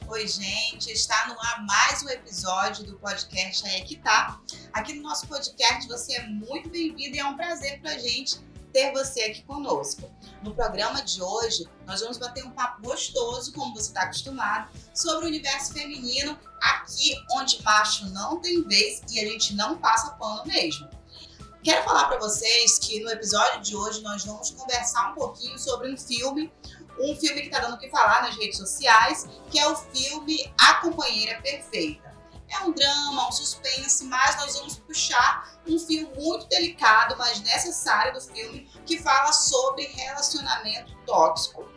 Oi, gente, está no ar mais um episódio do podcast Aí é que tá. Aqui no nosso podcast você é muito bem-vindo e é um prazer pra gente ter você aqui conosco. No programa de hoje, nós vamos bater um papo gostoso, como você está acostumado, sobre o universo feminino, aqui onde macho não tem vez e a gente não passa pano mesmo. Quero falar para vocês que no episódio de hoje nós vamos conversar um pouquinho sobre um filme que está dando o que falar nas redes sociais, que é o filme A Companheira Perfeita. É um drama, um suspense, mas nós vamos puxar um fio muito delicado, mas necessário do filme, que fala sobre relacionamento tóxico.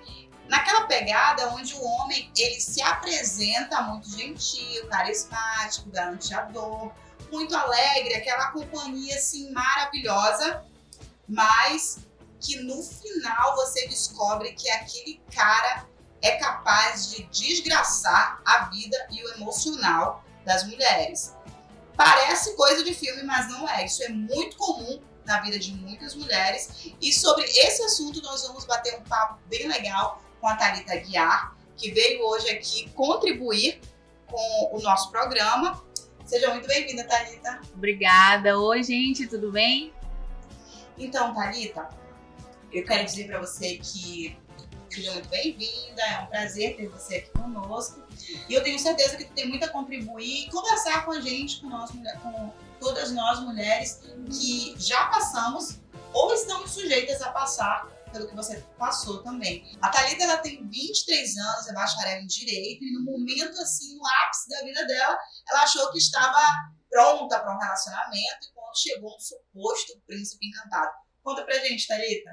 Naquela pegada onde o homem ele se apresenta muito gentil, carismático, galanteador, muito alegre, aquela companhia assim maravilhosa, mas que no final você descobre que aquele cara é capaz de desgraçar a vida e o emocional das mulheres. Parece coisa de filme, mas não é. Isso é muito comum na vida de muitas mulheres. E sobre esse assunto nós vamos bater um papo bem legal com a Thalita Aguiar, que veio hoje aqui contribuir com o nosso programa. Seja muito bem-vinda, Thalita. Obrigada. Oi, gente, tudo bem? Então, Thalita, eu quero dizer para você que seja muito bem-vinda, é um prazer ter você aqui conosco. E eu tenho certeza que tu tem muito a contribuir e conversar com a gente, com todas nós mulheres que já passamos ou estamos sujeitas a passar pelo que você passou também. A Thalita, ela tem 23 anos, é bacharel em Direito e no momento, assim, no ápice da vida dela, ela achou que estava pronta para um relacionamento e quando chegou um suposto príncipe encantado. Conta pra gente, Thalita.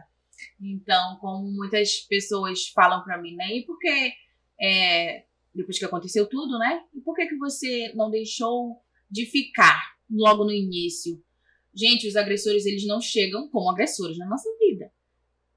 Então, como muitas pessoas falam pra mim, né? E por que, depois que aconteceu tudo, né? E por que você não deixou de ficar logo no início? Gente, os agressores, eles não chegam como agressores na nossa vida.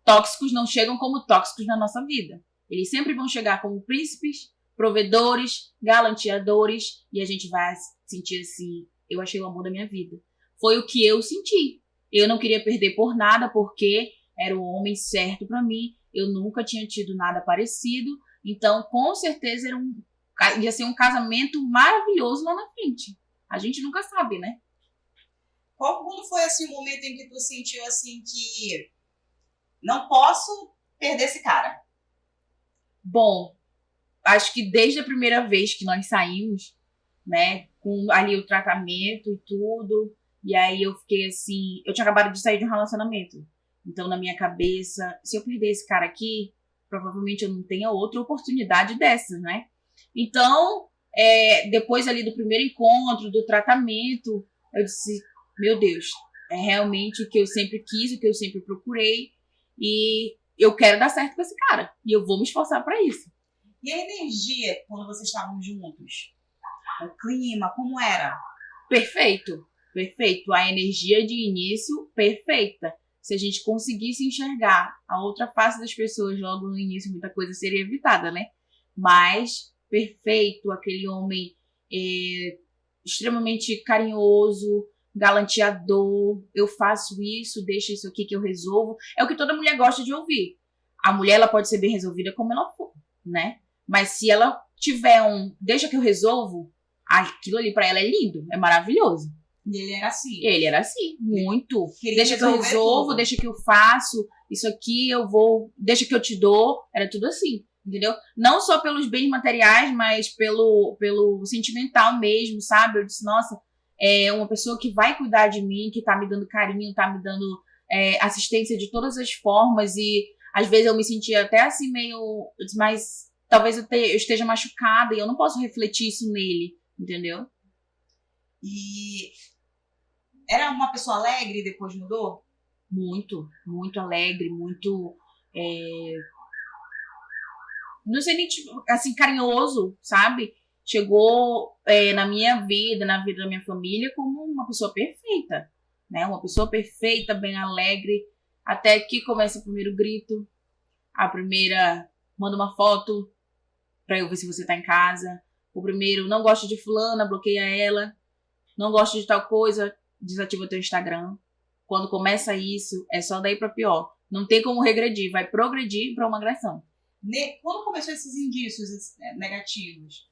Tóxicos não chegam como tóxicos na nossa vida. Eles sempre vão chegar como príncipes, provedores, galanteadores, e a gente vai sentir assim, eu achei o amor da minha vida. Foi o que eu senti. Eu não queria perder por nada, porque era o homem certo pra mim, eu nunca tinha tido nada parecido, então com certeza ia ser um casamento maravilhoso lá na frente. A gente nunca sabe, né? Quando foi assim o momento em que tu sentiu assim que não posso perder esse cara? Bom, acho que desde a primeira vez que nós saímos, né, com ali o tratamento e tudo, e aí eu fiquei assim, eu tinha acabado de sair de um relacionamento. Então, na minha cabeça, se eu perder esse cara aqui, provavelmente eu não tenha outra oportunidade dessas, né? Então, depois ali do primeiro encontro, do tratamento, eu disse, meu Deus, é realmente o que eu sempre quis, o que eu sempre procurei, e eu quero dar certo com esse cara, e eu vou me esforçar para isso. E a energia, quando vocês estavam juntos? O clima, como era? Perfeito, perfeito. A energia de início, perfeita. Se a gente conseguisse enxergar a outra face das pessoas logo no início, muita coisa seria evitada, né? Mas, perfeito, aquele homem extremamente carinhoso, galanteador, eu faço isso, deixa isso aqui que eu resolvo. É o que toda mulher gosta de ouvir. A mulher, ela pode ser bem resolvida como ela for, né? Mas se ela tiver deixa que eu resolvo, aquilo ali pra ela é lindo, é maravilhoso. E ele era assim? Ele era assim, muito. Deixa que eu resolvo, tudo. Deixa que eu faço, isso aqui eu vou, deixa que eu te dou. Era tudo assim, entendeu? Não só pelos bens materiais, mas pelo sentimental mesmo, sabe? Eu disse, nossa, é uma pessoa que vai cuidar de mim, que tá me dando carinho, tá me dando assistência de todas as formas. E às vezes eu me sentia até assim meio, mas talvez eu esteja machucada e eu não posso refletir isso nele, entendeu? E era uma pessoa alegre e depois mudou? Muito, muito alegre, muito, não sei nem, tipo, assim, carinhoso, sabe? Chegou na minha vida, na vida da minha família, como uma pessoa perfeita, né? Uma pessoa perfeita, bem alegre, até que começa o primeiro grito, a primeira manda uma foto pra eu ver se você tá em casa, o primeiro não gosta de fulana, bloqueia ela, não gosta de tal coisa, desativa teu Instagram. Quando começa isso, é só daí pra pior. Não tem como regredir, vai progredir pra uma agressão. Quando começou esses indícios negativos,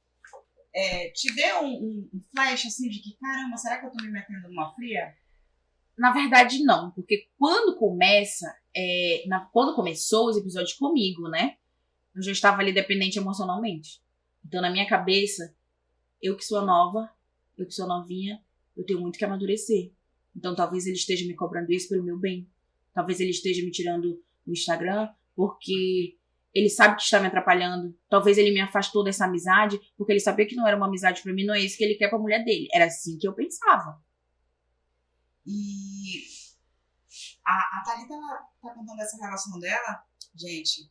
te deu um flash assim de que, caramba, será que eu tô me metendo numa fria? Na verdade, não. Porque quando começou os episódios comigo, né? Eu já estava ali dependente emocionalmente. Então, na minha cabeça, eu que sou nova, eu que sou novinha, eu tenho muito que amadurecer. Então, talvez ele esteja me cobrando isso pelo meu bem. Talvez ele esteja me tirando do Instagram porque ele sabe que está me atrapalhando. Talvez ele me afastou dessa amizade porque ele sabia que não era uma amizade pra mim, não é isso que ele quer pra mulher dele. Era assim que eu pensava. E a Thalita, ela tá contando essa relação dela, gente.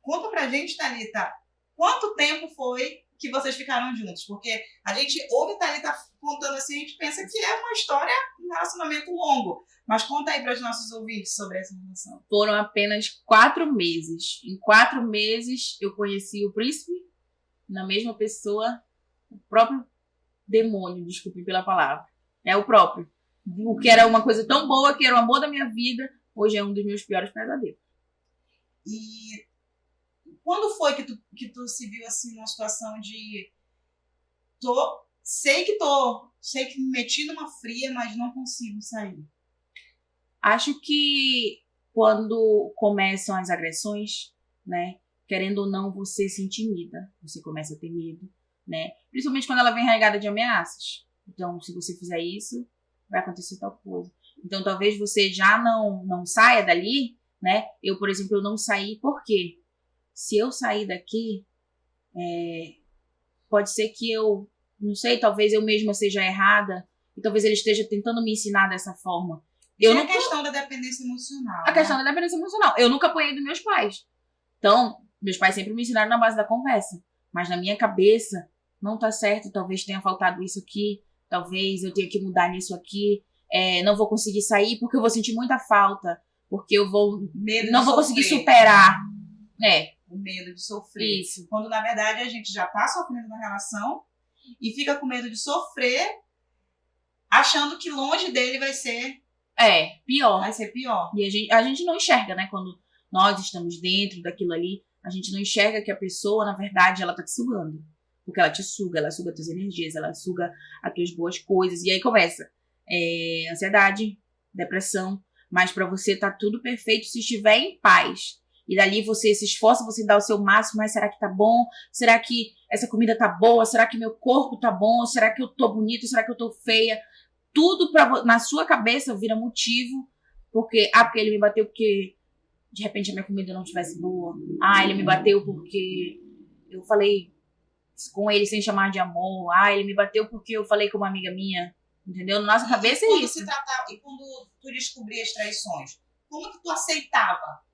Conta pra gente, Thalita, quanto tempo foi que vocês ficaram juntos? Porque a gente ouve a Thalita contando assim, a gente pensa que é uma história, um relacionamento longo. Mas conta aí para os nossos ouvintes sobre essa relação. Foram apenas 4 meses. Em 4 meses, eu conheci o príncipe, na mesma pessoa, o próprio demônio, desculpe pela palavra. É o próprio. O que era uma coisa tão boa, que era o amor da minha vida, hoje é um dos meus piores pesadelos. E quando foi que tu se viu assim numa situação de sei que me meti numa fria, mas não consigo sair? Acho que quando começam as agressões, né, querendo ou não, você se intimida, você começa a ter medo, né, principalmente quando ela vem regada de ameaças. Então, se você fizer isso, vai acontecer tal coisa. Então, talvez você já não saia dali, né? Eu, por exemplo, eu não saí porque se eu sair daqui, pode ser que eu, não sei, talvez eu mesma seja errada e talvez ele esteja tentando me ensinar dessa forma. A questão da dependência emocional. A questão da dependência emocional. Eu nunca apanhei dos meus pais. Então, meus pais sempre me ensinaram na base da conversa. Mas na minha cabeça, não tá certo, talvez tenha faltado isso aqui, talvez eu tenha que mudar nisso aqui, não vou conseguir sair porque eu vou sentir muita falta, porque eu não vou conseguir superar. O medo de sofrer. Isso. Quando, na verdade, a gente já tá sofrendo na relação e fica com medo de sofrer, achando que longe dele vai ser pior. Vai ser pior. E a gente não enxerga, né? Quando nós estamos dentro daquilo ali, a gente não enxerga que a pessoa, na verdade, ela tá te sugando. Porque ela te suga, ela suga as tuas energias, ela suga as tuas boas coisas. E aí começa ansiedade, depressão. Mas pra você tá tudo perfeito se estiver em paz. E dali você se esforça, você dá o seu máximo. Mas será que tá bom? Será que essa comida tá boa? Será que meu corpo tá bom? Será que eu tô bonita? Será que eu tô feia? Tudo na sua cabeça vira motivo. Porque ele me bateu porque de repente a minha comida não estivesse boa. Ele me bateu porque eu falei com ele sem chamar de amor. Ele me bateu porque eu falei com uma amiga minha. Entendeu? Na nossa cabeça é isso. E quando tu descobria as traições, como que tu aceitava?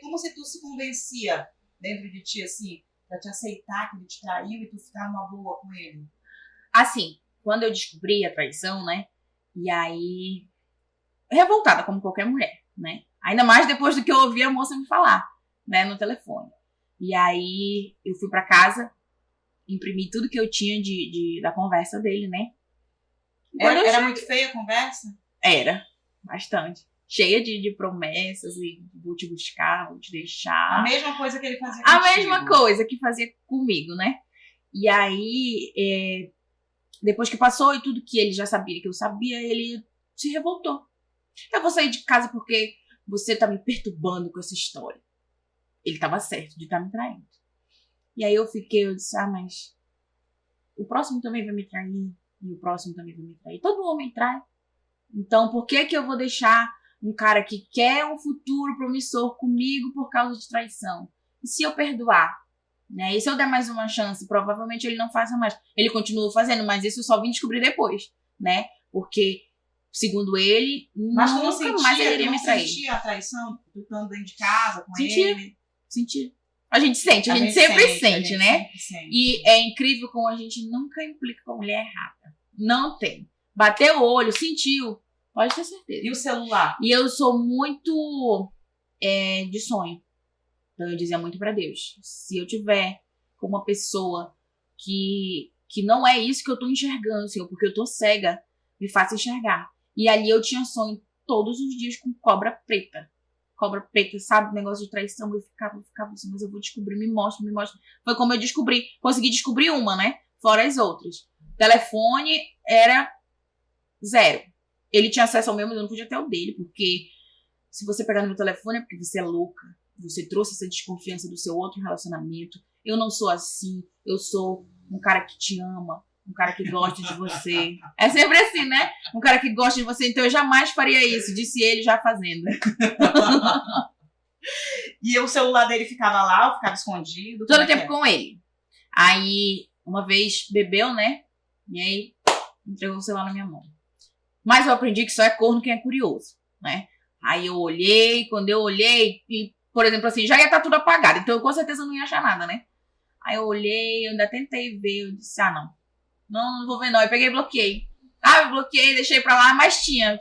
Como se tu se convencia dentro de ti, assim, pra te aceitar que ele te traiu e tu ficar numa boa com ele? Assim, quando eu descobri a traição, né? E aí, revoltada como qualquer mulher, né? Ainda mais depois do que eu ouvi a moça me falar, né? No telefone. E aí, eu fui pra casa, imprimi tudo que eu tinha da conversa dele, né? Era muito feia a conversa? Era, bastante. Cheia de promessas e vou te buscar, vou te deixar. A mesma coisa que ele fazia contigo. A mesma coisa que fazia comigo, né? E aí, depois que passou e tudo que ele já sabia que eu sabia, ele se revoltou. Eu vou sair de casa porque você tá me perturbando com essa história. Ele tava certo de estar me traindo. E aí eu disse, mas o próximo também vai me trair. E o próximo também vai me trair. Todo homem trai. Então, por que eu vou deixar um cara que quer um futuro promissor comigo por causa de traição? E se eu perdoar? Né? E se eu der mais uma chance? Provavelmente ele não faça mais. Ele continua fazendo, mas isso eu só vim descobrir depois, né? Porque, segundo ele, mas nunca mais ele iria me trair. Mas sentia a traição estando dentro de casa com ele? Sentia. A gente sente, a gente sempre sente, né? Sempre sente. E é incrível como a gente nunca implica com a mulher errada. Não tem. Bateu o olho, sentiu. Pode ter certeza. E o celular? E eu sou muito de sonho. Então eu dizia muito pra Deus. Se eu tiver com uma pessoa que não é isso que eu tô enxergando, Senhor, porque eu tô cega, me faça enxergar. E ali eu tinha sonho todos os dias com cobra preta. cobra preta, sabe? Negócio de traição. Eu ficava assim, mas eu vou descobrir, me mostra. Foi como eu descobri. Consegui descobrir uma, né? Fora as outras. Telefone era 0. Ele tinha acesso ao meu, mas eu não podia ter o dele, porque se você pegar no meu telefone é porque você é louca. Você trouxe essa desconfiança do seu outro relacionamento. Eu não sou assim. Eu sou um cara que te ama. Um cara que gosta de você. É sempre assim, né? Um cara que gosta de você. Então eu jamais faria isso. Disse ele já fazendo. E o celular dele ficava lá ou ficava escondido? Todo tempo com ele. Aí, uma vez, bebeu, né? E aí, entregou o celular na minha mão. Mas eu aprendi que só é corno quem é curioso, né? Aí eu olhei, quando eu olhei, e, por exemplo, assim, já ia estar tudo apagado. Então eu com certeza não ia achar nada, né? Aí eu olhei, eu ainda tentei ver, eu disse, não vou ver não. Aí peguei e bloqueei. Eu bloqueei, deixei pra lá, mas tinha.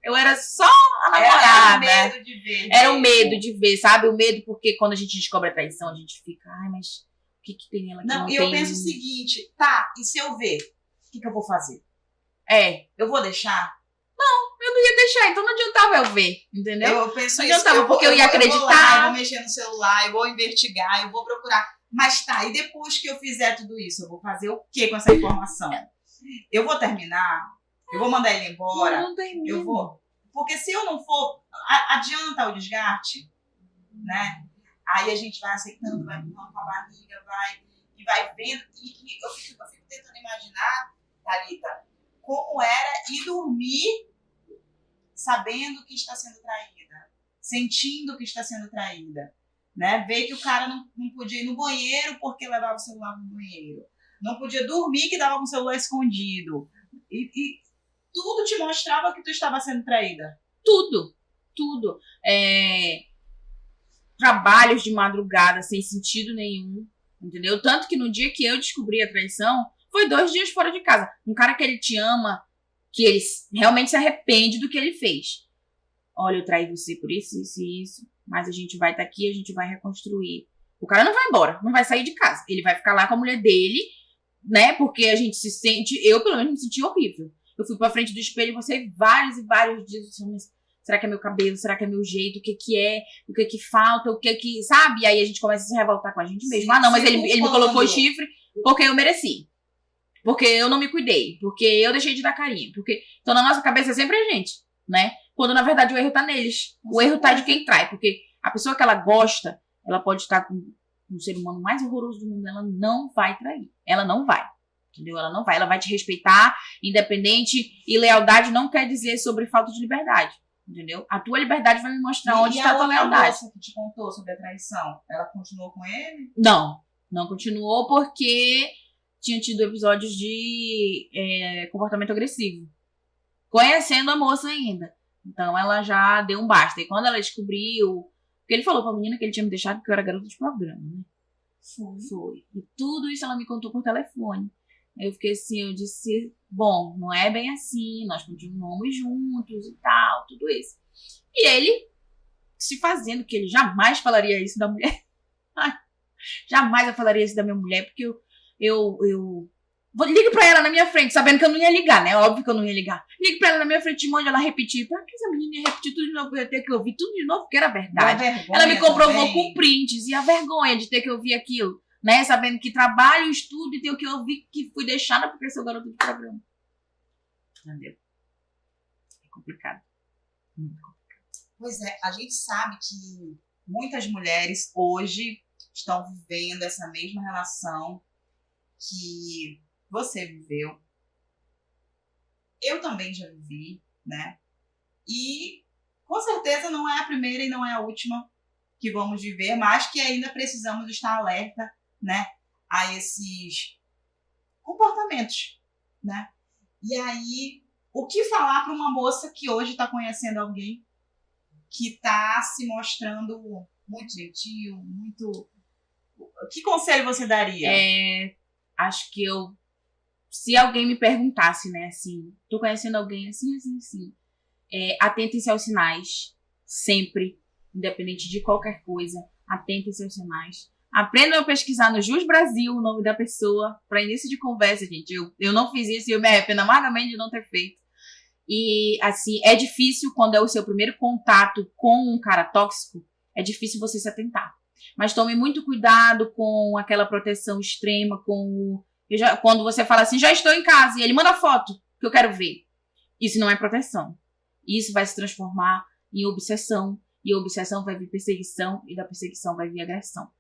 Eu era só a namorada. Era o medo de ver. Era o medo de ver, sabe? O medo porque quando a gente descobre a traição, a gente fica, mas o que tem ela que não tem? Eu penso o seguinte, e se eu ver? O que eu vou fazer? Eu vou deixar? Eu não ia deixar, então não adiantava eu ver, entendeu? Eu penso não adiantava, porque eu ia acreditar. Eu vou lá, eu vou mexer no celular, eu vou investigar, eu vou procurar. Mas e depois que eu fizer tudo isso, eu vou fazer o que com essa informação? Eu vou terminar? Eu vou mandar ele embora? Não termina. Eu vou. Porque se eu não for, adianta o desgaste, né? Aí a gente vai aceitando, vai empurrando com a barriga, e vai vendo. E eu fico tentando imaginar, Thalita, como era ir dormir sabendo que está sendo traída, sentindo que está sendo traída, né? Ver que o cara não podia ir no banheiro porque levava o celular no banheiro, não podia dormir que dava com o celular escondido, e tudo te mostrava que tu estava sendo traída. Tudo. Trabalhos de madrugada sem sentido nenhum, entendeu? Tanto que no dia que eu descobri a traição, foi 2 dias fora de casa. Um cara que ele te ama, que ele realmente se arrepende do que ele fez. Olha, eu traí você por isso, mas a gente vai estar aqui, a gente vai reconstruir. O cara não vai embora, não vai sair de casa. Ele vai ficar lá com a mulher dele, né? Porque a gente se sente... Eu, pelo menos, me senti horrível. Eu fui pra frente do espelho e passei vários e vários dias assim, será que é meu cabelo? Será que é meu jeito? O que é? O que falta? O que... Sabe? E aí a gente começa a se revoltar com a gente mesmo. Não, mas ele me colocou chifre porque eu mereci. Porque eu não me cuidei. Porque eu deixei de dar carinho. Então, na nossa cabeça é sempre a gente, né? Quando, na verdade, o erro tá neles. O erro tá de quem trai. Porque a pessoa que ela gosta, ela pode estar com o ser humano mais horroroso do mundo. Ela não vai trair. Ela não vai. Entendeu? Ela não vai. Ela vai te respeitar, independente. E lealdade não quer dizer sobre falta de liberdade. Entendeu? A tua liberdade vai me mostrar onde está a tua lealdade. E a moça que te contou sobre a traição, ela continuou com ele? Não continuou porque tinha tido episódios de comportamento agressivo. Conhecendo a moça ainda. Então ela já deu um basta. E quando ela descobriu... Porque ele falou pra menina que ele tinha me deixado porque eu era garota de programa, né? Foi. E tudo isso ela me contou por telefone. Eu fiquei assim, eu disse, bom, não é bem assim, nós continuamos juntos e tal, tudo isso. E ele se fazendo que ele jamais falaria isso da mulher. Jamais eu falaria isso da minha mulher, porque eu ligo pra ela na minha frente, sabendo que eu não ia ligar, né? Óbvio que eu não ia ligar. Ligo pra ela na minha frente e mando ela repetir. Pra que essa menina ia repetir tudo de novo? Eu ia ter que ouvir tudo de novo, porque era verdade. Ela me comprovou também com prints e a vergonha de ter que ouvir aquilo. Né? Sabendo que trabalho, estudo e tenho que ouvir que fui deixada porque sou garota de programa. Entendeu? É complicado. Muito complicado. Pois é, a gente sabe que muitas mulheres hoje estão vivendo essa mesma relação que você viveu. Eu também já vivi, né? E com certeza não é a primeira e não é a última que vamos viver, mas que ainda precisamos estar alerta, né, a esses comportamentos, né? E aí, o que falar para uma moça que hoje está conhecendo alguém que está se mostrando muito gentil, muito... Que conselho você daria? Acho que se alguém me perguntasse, né, assim, tô conhecendo alguém assim, atentem-se aos sinais, sempre, independente de qualquer coisa, atentem-se aos sinais. Aprendam a pesquisar no Jus Brasil o nome da pessoa para início de conversa, gente. Eu não fiz isso e eu me arrependo amargamente de não ter feito. E, assim, é difícil quando é o seu primeiro contato com um cara tóxico, é difícil você se atentar. Mas tome muito cuidado com aquela proteção extrema, quando você fala assim, já estou em casa, e ele manda foto que eu quero ver. Isso não é proteção. Isso vai se transformar em obsessão, e a obsessão vai vir perseguição, e da perseguição vai vir agressão.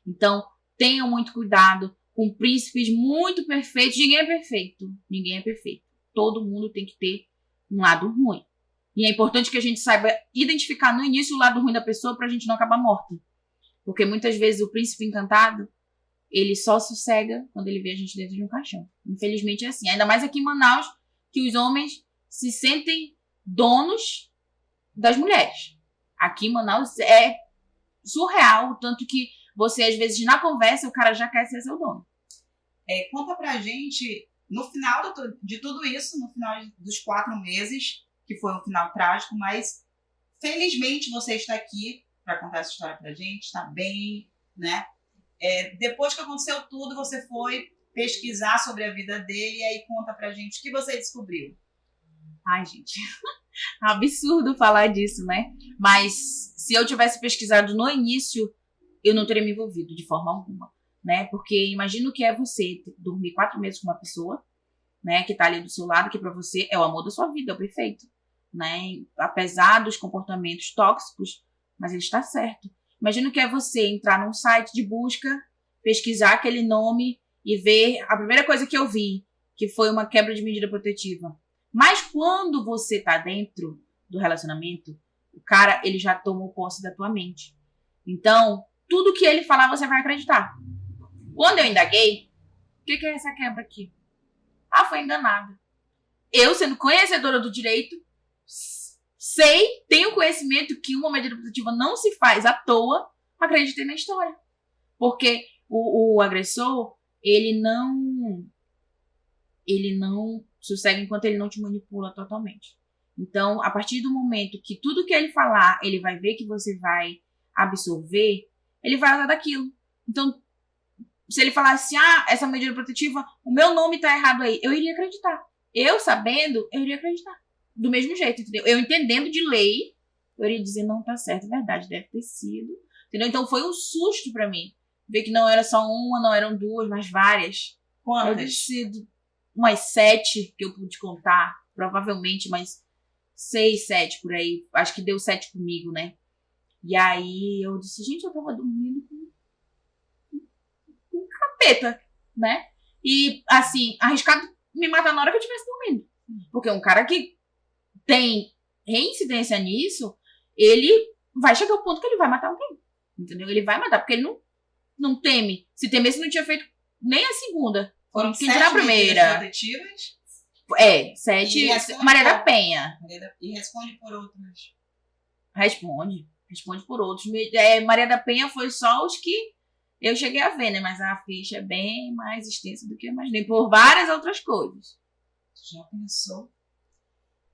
Então, tenham muito cuidado com príncipes muito perfeitos. Ninguém é perfeito. Ninguém é perfeito. Todo mundo tem que ter um lado ruim. E é importante que a gente saiba identificar no início o lado ruim da pessoa pra gente não acabar morta. Porque muitas vezes o príncipe encantado, ele só sossega quando ele vê a gente dentro de um caixão. Infelizmente é assim. Ainda mais aqui em Manaus, que os homens se sentem donos das mulheres. Aqui em Manaus é surreal, tanto que você, às vezes, na conversa, o cara já quer ser seu dono. Conta pra gente, no final de tudo isso, no final dos 4 meses, que foi um final trágico, mas felizmente você está aqui para contar essa história pra gente, está bem, né? Depois que aconteceu tudo, você foi pesquisar sobre a vida dele e aí conta pra gente o que você descobriu. Ai, gente, é um absurdo falar disso, né? Mas se eu tivesse pesquisado no início, eu não teria me envolvido de forma alguma, né? Porque imagina o que é você dormir 4 meses com uma pessoa, né? Que tá ali do seu lado, que pra você é o amor da sua vida, é o perfeito, né? Apesar dos comportamentos tóxicos, mas ele está certo. Imagina o que é você entrar num site de busca, pesquisar aquele nome e ver a primeira coisa que eu vi, que foi uma quebra de medida protetiva. Mas quando você tá dentro do relacionamento, o cara, ele já tomou posse da tua mente. Então, tudo que ele falar, você vai acreditar. Quando eu indaguei, o que é essa quebra aqui? Ah, foi enganada. Eu, sendo conhecedora do direito, tenho conhecimento que uma medida protetiva não se faz à toa, acreditei na história. Porque o agressor, ele não sossega enquanto ele não te manipula totalmente. Então, a partir do momento que tudo que ele falar, ele vai ver que você vai absorver, ele vai usar daquilo. Então, se ele falasse, essa medida protetiva, o meu nome tá errado aí, eu iria acreditar. Eu sabendo, eu iria acreditar. Do mesmo jeito, entendeu? Eu entendendo de lei, eu iria dizer, não, tá certo, verdade, deve ter sido. Entendeu? Então, foi um susto pra mim. Ver que não era só uma, não eram 2, mas várias. Quantas? Deve ter sido umas 7 que eu pude contar. Provavelmente umas 6, 7 por aí. Acho que deu 7 comigo, né? E aí eu disse, gente, eu tava dormindo com um capeta, né? E, assim, arriscado me matar na hora que eu estivesse dormindo. Porque um cara que tem reincidência nisso, ele vai chegar ao ponto que ele vai matar alguém. Entendeu? Ele vai matar, porque ele não teme. Se temesse, não tinha feito nem a segunda. Foram Quem 7 dirá a primeira? protetivas? 7. Maria da Penha. E responde por outras. Responde por outros. Maria da Penha foi só os que eu cheguei a ver, né? Mas a ficha é bem mais extensa do que eu imaginei. Por várias outras coisas. Já pensou?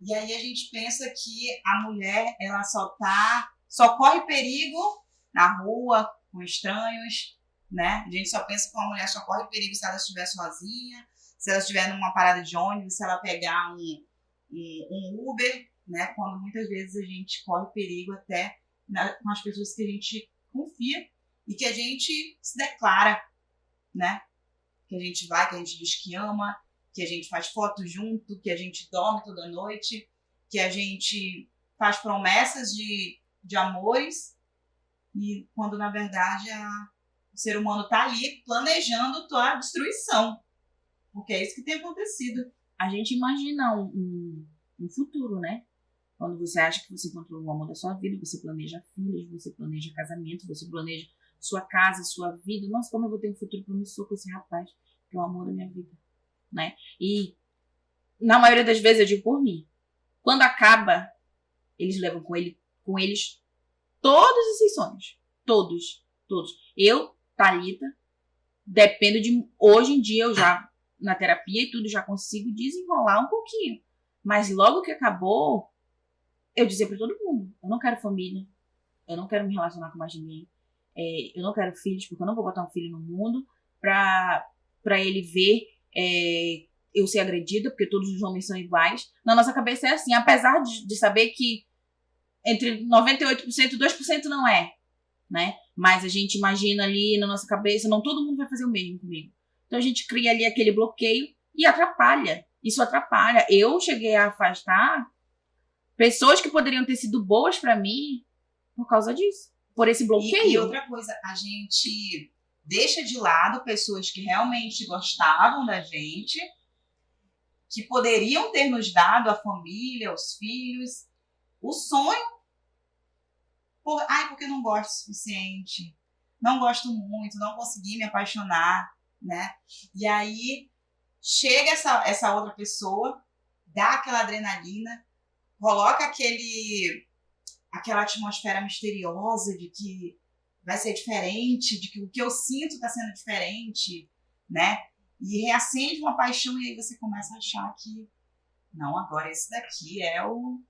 E aí a gente pensa que a mulher, ela só corre perigo na rua, com estranhos, né? A gente só pensa que uma mulher só corre perigo se ela estiver sozinha, se ela estiver numa parada de ônibus, se ela pegar um Uber, né? Quando muitas vezes a gente corre perigo até com as pessoas que a gente confia e que a gente se declara, né? Que a gente vai, que a gente diz que ama, que a gente faz foto junto, que a gente dorme toda noite, que a gente faz promessas de amores, e quando na verdade o ser humano está ali planejando tua destruição, porque é isso que tem acontecido. A gente imagina um futuro, né? Quando você acha que você encontrou o amor da sua vida, você planeja filhos, você planeja casamento, você planeja sua casa, sua vida. Nossa, como eu vou ter um futuro promissor com esse rapaz, que é o amor da minha vida, né? E na maioria das vezes eu digo por mim, quando acaba, eles levam com eles todos esses sonhos, todos. Eu, Thalita, dependo de hoje em dia eu já na terapia e tudo já consigo desenrolar um pouquinho, mas logo que acabou, eu dizia pra todo mundo, eu não quero família, eu não quero me relacionar com mais ninguém, eu não quero filhos, porque eu não vou botar um filho no mundo pra ele ver eu ser agredida, porque todos os homens são iguais. Na nossa cabeça é assim, apesar de saber que entre 98% e 2% não é, né? Mas a gente imagina ali na nossa cabeça, não todo mundo vai fazer o mesmo comigo. Então a gente cria ali aquele bloqueio e atrapalha. Isso atrapalha. Eu cheguei a afastar pessoas que poderiam ter sido boas pra mim por causa disso. Por esse bloqueio. E outra coisa, a gente deixa de lado pessoas que realmente gostavam da gente, que poderiam ter nos dado a família, os filhos, o sonho. Porque eu não gosto o suficiente, não gosto muito, não consegui me apaixonar, né? E aí chega essa outra pessoa, dá aquela adrenalina, coloca aquela atmosfera misteriosa de que vai ser diferente, de que o que eu sinto está sendo diferente, né? E reacende uma paixão e aí você começa a achar que não, agora esse daqui é o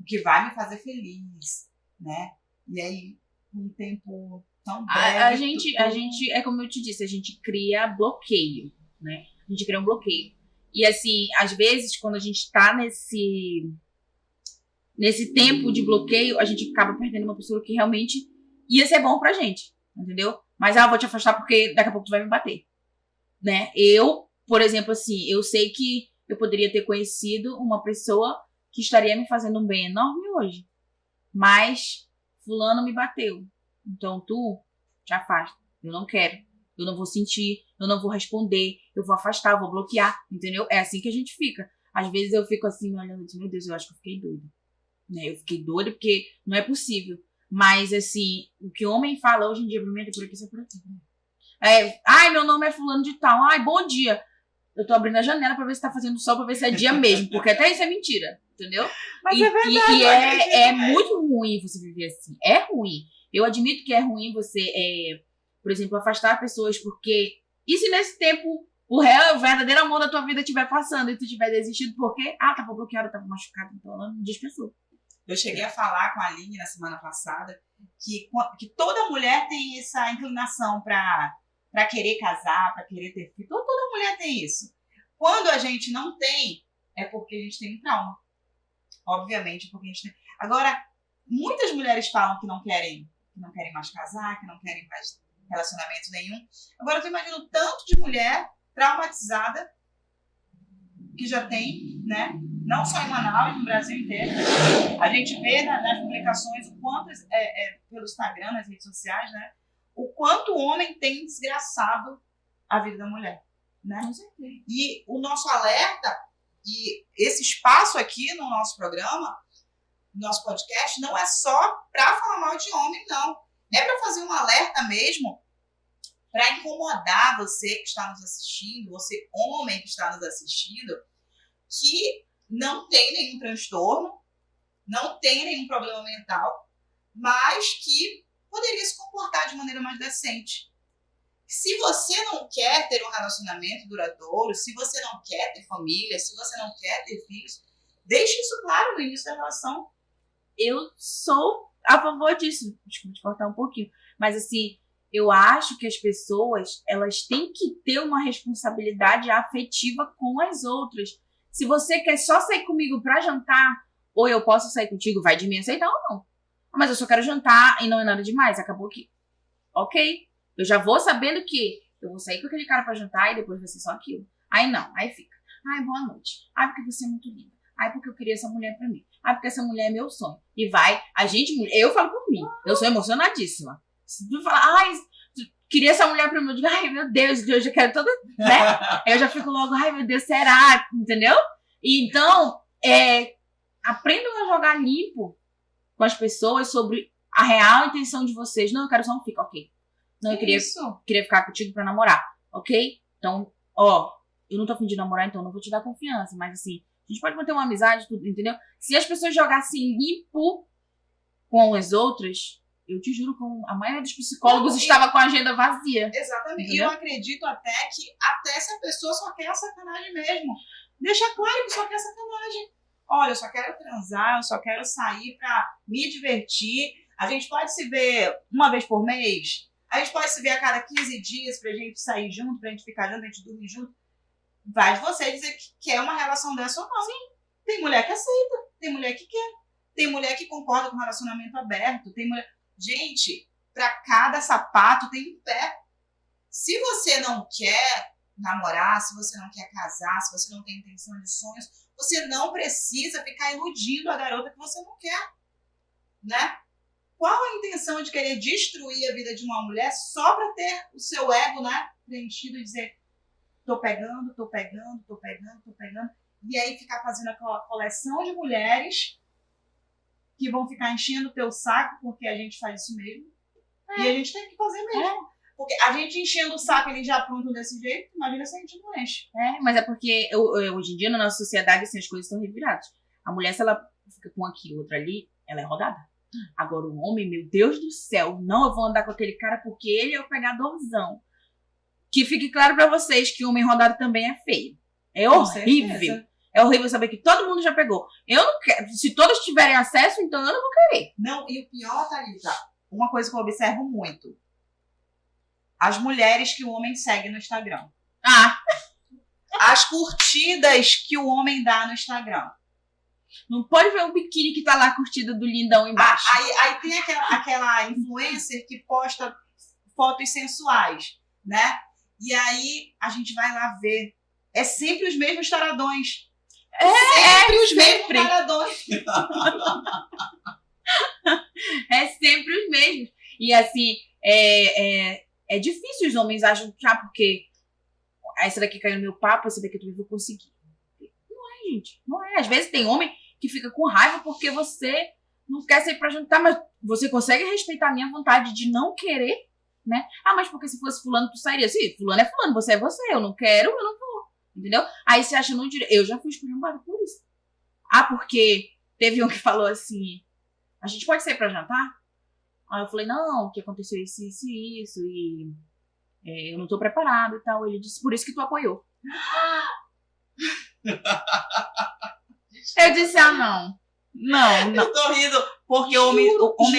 que vai me fazer feliz, né? E aí, um tempo tão breve... A gente, é como eu te disse, a gente cria bloqueio, né? A gente cria um bloqueio. E assim, às vezes, quando a gente tá nesse tempo de bloqueio, a gente acaba perdendo uma pessoa que realmente ia ser bom pra gente, entendeu? Mas, vou te afastar porque daqui a pouco tu vai me bater, né? Eu, por exemplo, assim, eu sei que eu poderia ter conhecido uma pessoa que estaria me fazendo um bem enorme hoje. Mas fulano me bateu. Então tu te afasta. Eu não quero. Eu não vou sentir. Eu não vou responder. Eu vou afastar, vou bloquear. Entendeu? É assim que a gente fica. Às vezes eu fico assim, olhando, meu Deus, eu acho que eu fiquei doida. Né? Eu fiquei doida porque não é possível. Mas assim, o que o homem fala hoje em dia, primeiro é por aqui, isso é por aqui. Ai, meu nome é fulano de tal. Ai, bom dia. Eu tô abrindo a janela pra ver se tá fazendo sol, pra ver se é dia mesmo. Porque até isso é mentira. Entendeu? Mas é verdade. E é muito ruim você viver assim. É ruim. Eu admito que é ruim você, por exemplo, afastar pessoas porque... E se nesse tempo o verdadeiro amor da tua vida estiver passando e tu tiver desistido porque... tava bloqueado, tava machucado. Então ela me dispensou. Eu cheguei a falar com a Aline na semana passada que toda mulher tem essa inclinação pra querer casar, pra querer ter filho. Toda mulher tem isso. Quando a gente não tem, é porque a gente tem um trauma. Obviamente, porque a gente tem... Agora, muitas mulheres falam que não querem mais casar, que não querem mais relacionamento nenhum. Agora, eu tô imaginando tanto de mulher traumatizada que já tem, né? Não só em Manaus, no Brasil inteiro. A gente vê nas publicações o quanto, pelo Instagram, nas redes sociais, né? O quanto o homem tem desgraçado a vida da mulher, né? E o nosso alerta, e esse espaço aqui no nosso programa, no nosso podcast, não é só para falar mal de homem, não. É para fazer um alerta mesmo, para incomodar você que está nos assistindo, você homem que está nos assistindo, que não tem nenhum transtorno, não tem nenhum problema mental, mas que poderia se comportar de maneira mais decente. Se você não quer ter um relacionamento duradouro, se você não quer ter família, se você não quer ter filhos, deixe isso claro no início da relação. Eu sou a favor disso. Desculpa te cortar um pouquinho. Mas assim, eu acho que as pessoas, elas têm que ter uma responsabilidade afetiva com as outras. Se você quer só sair comigo pra jantar, ou eu posso sair contigo, vai de mim aceitar ou não. Mas eu só quero jantar e não é nada demais. Acabou que... Ok. Eu já vou sabendo que eu vou sair com aquele cara pra jantar e depois vai ser só aquilo. Aí não, aí fica. Ai, boa noite. Ai, porque você é muito linda. Ai, porque eu queria essa mulher pra mim. Ai, porque essa mulher é meu sonho. E vai, eu falo por mim. Eu sou emocionadíssima. Se tu falar, ai, queria essa mulher pra mim, eu digo, ai, meu Deus, eu já quero toda, né? Eu já fico logo, ai, meu Deus, será? Entendeu? E então, aprendam a jogar limpo com as pessoas sobre a real intenção de vocês. Não, eu quero só um fica, ok. Não, eu queria ficar contigo pra namorar, ok? Então, eu não tô a fim de namorar, então não vou te dar confiança. Mas assim, a gente pode manter uma amizade, tudo, entendeu? Se as pessoas jogassem limpo com as outras, eu te juro que a maioria dos psicólogos estava com a agenda vazia. Exatamente. Entendeu? E eu acredito até que essa pessoa só quer a sacanagem mesmo. Deixa claro que só quer sacanagem. Olha, eu só quero transar, eu só quero sair pra me divertir. A gente pode se ver uma vez por mês. A gente pode se ver a cada 15 dias pra gente sair junto, pra gente ficar junto, pra gente dormir junto. vai de você dizer que quer uma relação dessa ou não. Sim. Tem mulher que aceita, tem mulher que quer. Tem mulher que concorda com relacionamento aberto. Tem mulher... Gente, para cada sapato tem um pé. Se você não quer namorar, se você não quer casar, se você não tem intenção de sonhos, você não precisa ficar iludindo a garota que você não quer, né? Qual a intenção de querer destruir a vida de uma mulher só para ter o seu ego, né, preenchido e dizer tô pegando, tô pegando, tô pegando, tô pegando, e aí ficar fazendo aquela coleção de mulheres que vão ficar enchendo o teu saco, porque a gente faz isso mesmo, e a gente tem que fazer mesmo. Porque a gente enchendo o saco, eles já pronto desse jeito, imagina se a gente não enche. Mas é porque hoje em dia, na nossa sociedade, assim, as coisas estão reviradas. A mulher, se ela fica com aqui, outra ali, ela é rodada. Agora o homem, meu Deus do céu, não, eu vou andar com aquele cara porque ele é o pegadorzão. Que fique claro pra vocês que o homem rodado também é feio. É horrível. É horrível saber que todo mundo já pegou. Eu não quero. Se todos tiverem acesso, então eu não vou querer. Não, e o pior, Thalita, uma coisa que eu observo muito. As mulheres que o homem segue no Instagram. As curtidas que o homem dá no Instagram. Não pode ver um biquíni que tá lá curtida do lindão embaixo. Aí tem aquela influencer que posta fotos sensuais, né? E aí a gente vai lá ver. É sempre os mesmos taradões. Sempre os mesmos taradões. É sempre os mesmos. E assim, é difícil os homens acham que, porque essa daqui caiu no meu papo, essa daqui eu vou conseguir. Não é, gente. Não é. Às vezes tem homem que fica com raiva porque você não quer sair pra jantar, mas você consegue respeitar a minha vontade de não querer, né? Mas porque se fosse fulano, tu sairia. Sim, fulano é fulano, você é você. Eu não quero, eu não vou. Entendeu? Aí você acha no direito. Eu já fui esculhambada por isso. Porque teve um que falou assim, a gente pode sair pra jantar? Aí eu falei, não, que aconteceu isso, e eu não tô preparado e tal. Ele disse, por isso que tu apoiou. Eu disse, não. Eu tô rindo, porque o homem